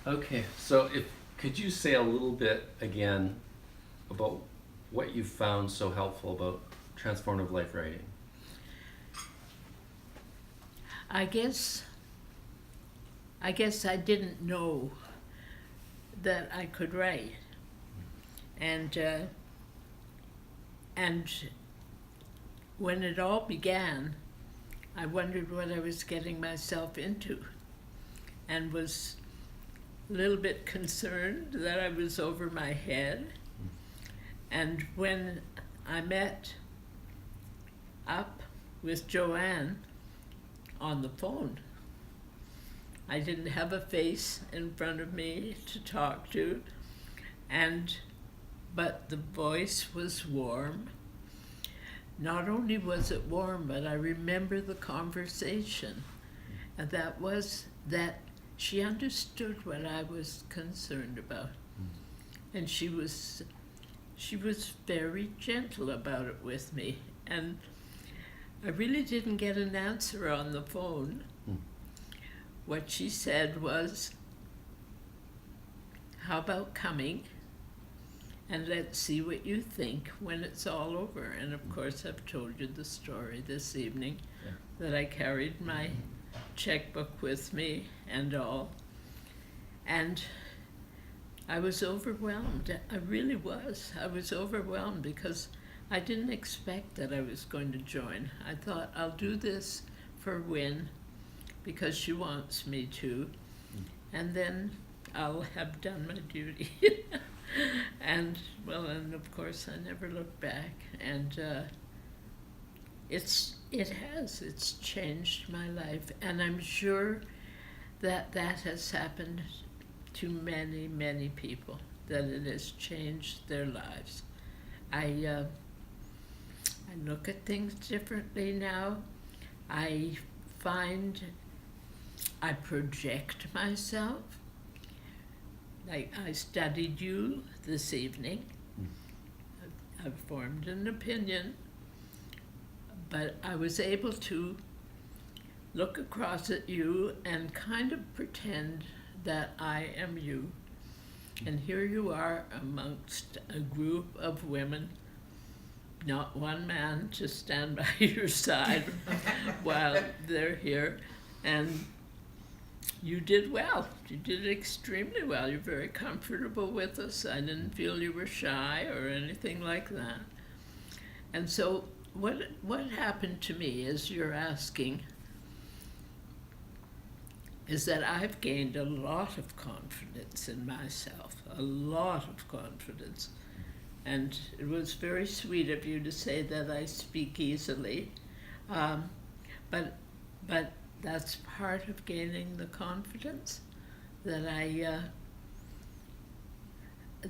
Okay, so could you say a little bit again about what you found so helpful about transformative life writing? I guess I guess I didn't know that I could write, and and when it all began, I wondered what I was getting myself into, and was a little bit concerned that I was over my head. And when I met up with Joanne on the phone, I didn't have a face in front of me to talk to, but the voice was warm. Not only was it warm, but I remember the conversation, and that was that she understood what I was concerned about, and she was very gentle about it with me, and I really didn't get an answer on the phone. What she said was, "How about coming and let's see what you think when it's all over?" And of course, I've told you the story this evening, that I carried my checkbook with me and all. And I was overwhelmed. I really was. I was overwhelmed because I didn't expect that I was going to join. I thought, I'll do this for Wynne because she wants me to, and then I'll have done my duty. And of course I never looked back, and it's changed my life, and I'm sure that has happened to many, many people, that it has changed their lives. I look at things differently now. I find I project myself. Like, I studied you this evening. I've formed an opinion, but I was able to look across at you and kind of pretend that I am you. And here you are amongst a group of women, not one man to stand by your side while they're here. And you did well. You did extremely well. You're very comfortable with us. I didn't feel you were shy or anything like that. And so what happened to me, as you're asking, is that I've gained a lot of confidence in myself, a lot of confidence. And it was very sweet of you to say that I speak easily. But that's part of gaining the confidence, that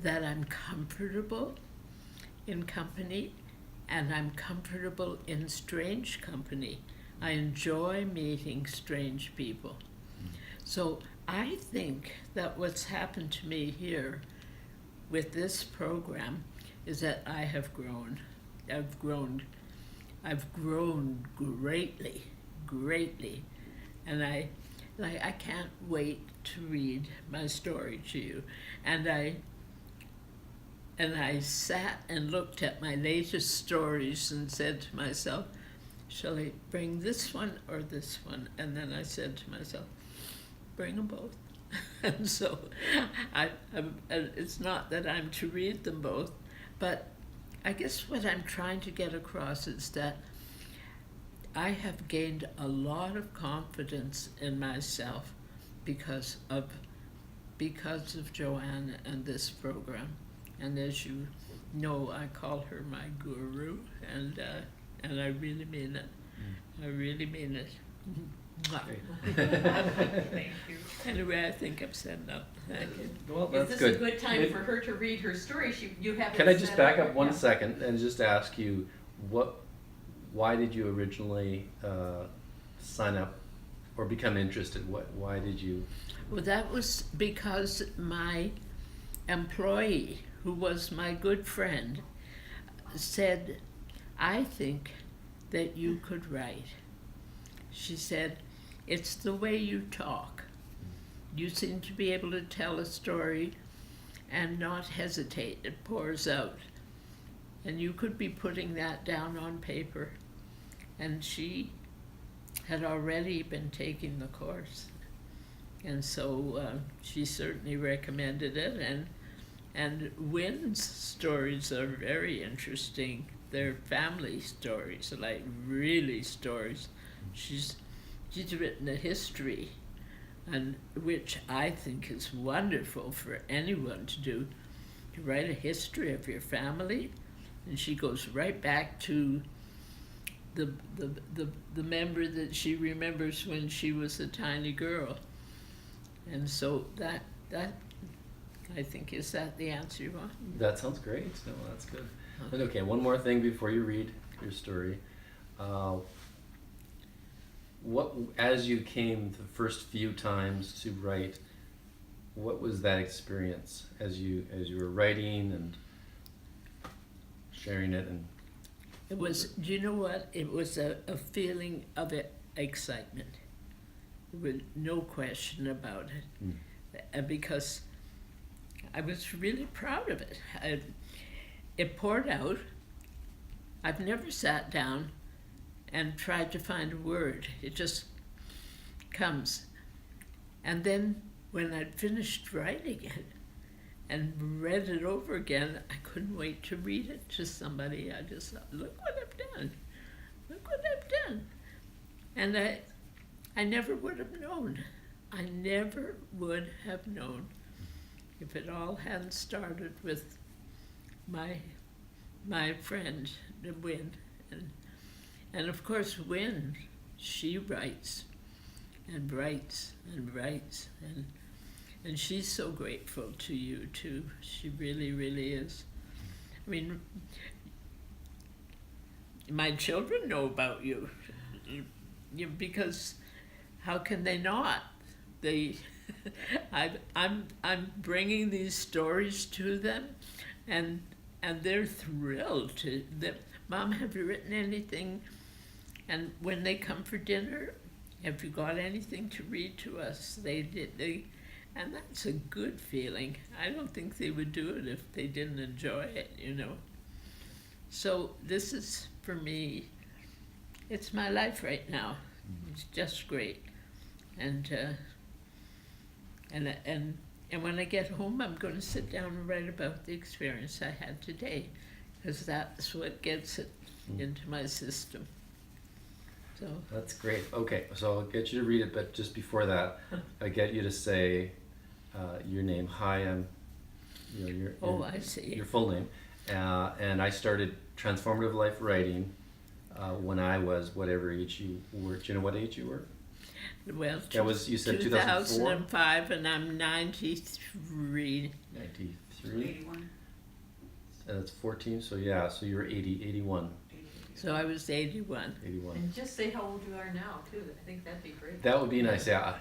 I'm comfortable in company, and I'm comfortable in strange company. I enjoy meeting strange people. So I think that what's happened to me here with this program is that I have grown. I've grown greatly, greatly. And I can't wait to read my story to you. And I sat and looked at my latest stories and said to myself, shall I bring this one or this one? And then I said to myself, bring them both. And so it's not that I'm to read them both, but I guess what I'm trying to get across is that I have gained a lot of confidence in myself because of Joanne and this program. And as you know, I call her my guru, and I really mean it. I really mean it. Thank you. Anyway, I think I've said enough. Thank you. Well, Is that's this good. a good time for her to read her story? You have. Can I just back up one second and just ask you, why did you originally sign up or become interested? Why did you? Well, that was because my employee, who was my good friend, said, I think that you could write. She said, it's the way you talk. you seem to be able to tell a story and not hesitate. It pours out. And you could be putting that down on paper. And she had already been taking the course. And so she certainly recommended it. And Wynn's stories are very interesting. They're family stories, like really stories. She's written a history, and which I think is wonderful for anyone to do, to write a history of your family. And she goes right back to the member that she remembers when she was a tiny girl. And so that I think, is that the answer you want? That sounds great. No, that's good. And okay, one more thing before you read your story. What, as you came the first few times to write, what was that experience as you were writing and sharing it? And It was, do you know what? It was a feeling of excitement. With no question about it. Because I was really proud of it. It poured out. I've never sat down and tried to find a word. It just comes. And then when I'd finished writing it and read it over again, I couldn't wait to read it to somebody. I just thought, look what I've done. Look what I've done. And I never would have known. I never would have known if it all hadn't started with my friend, Wynn. And of course, Wynn, she writes and writes and writes. And she's so grateful to you, too. She really, really is. I mean, my children know about you because how can they not? I'm bringing these stories to them, and they're thrilled to. Mom, have you written anything? And when they come for dinner, have you got anything to read to us? And that's a good feeling. I don't think they would do it if they didn't enjoy it, you know. So this is, for me, it's my life right now. It's just great. And when I get home, I'm going to sit down and write about the experience I had today, because that's what gets it into my system. So that's great. Okay, so I'll get you to read it, but just before that, I get you to say your name. Hi, I'm. I see. Your full name, and I started Transformative Life Writing when I was whatever age you were. Do you know what age you were? Well, that was, you said 2004? 2005, and I'm 93. 93? 81. That's 14, so yeah, so you're 81. So I was 81. 81. And just say how old you are now, too. I think that'd be great. That would be nice, yeah.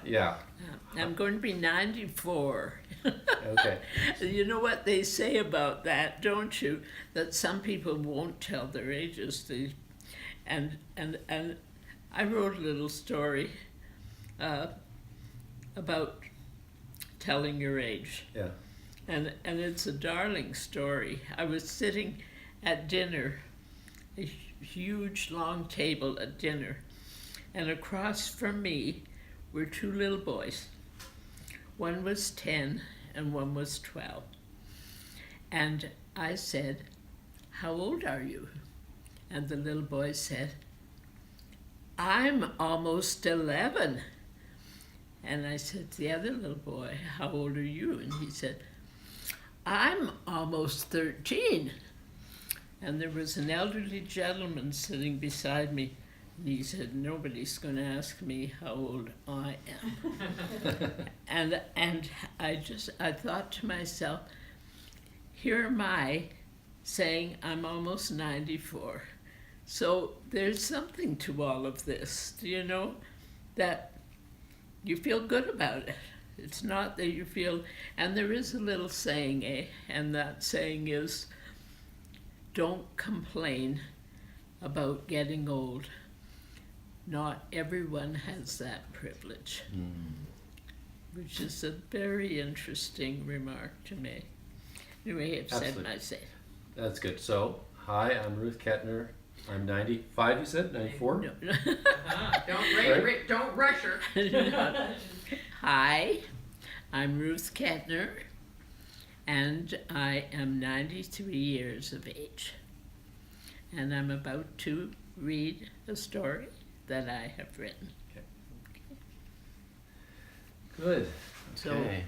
I'm going to be 94. Okay. You know what they say about that, don't you? That some people won't tell their ages. And I wrote a little story about telling your age. Yeah. And it's a darling story. I was sitting at dinner, a huge long table at dinner, and across from me were two little boys. One was 10 and one was 12. And I said, "How old are you?" And the little boy said, "I'm almost 11. And I said to the other little boy, "How old are you?" And he said, "I'm almost 13. And there was an elderly gentleman sitting beside me, and he said, "Nobody's going to ask me how old I am." and I thought to myself, here am I saying I'm almost 94. So there's something to all of this, do you know, that you feel good about it. It's not that you feel, and there is a little saying, and that saying is, don't complain about getting old. Not everyone has that privilege. which is a very interesting remark to make. Anyway, I've said Absolutely. my say. That's good. So, hi, I'm Ruth Ketner. I'm 95, you said? 94? No. Don't rush her. Hi, I'm Ruth Ketner, and I am 93 years of age. And I'm about to read a story that I have written. Good. So- Okay.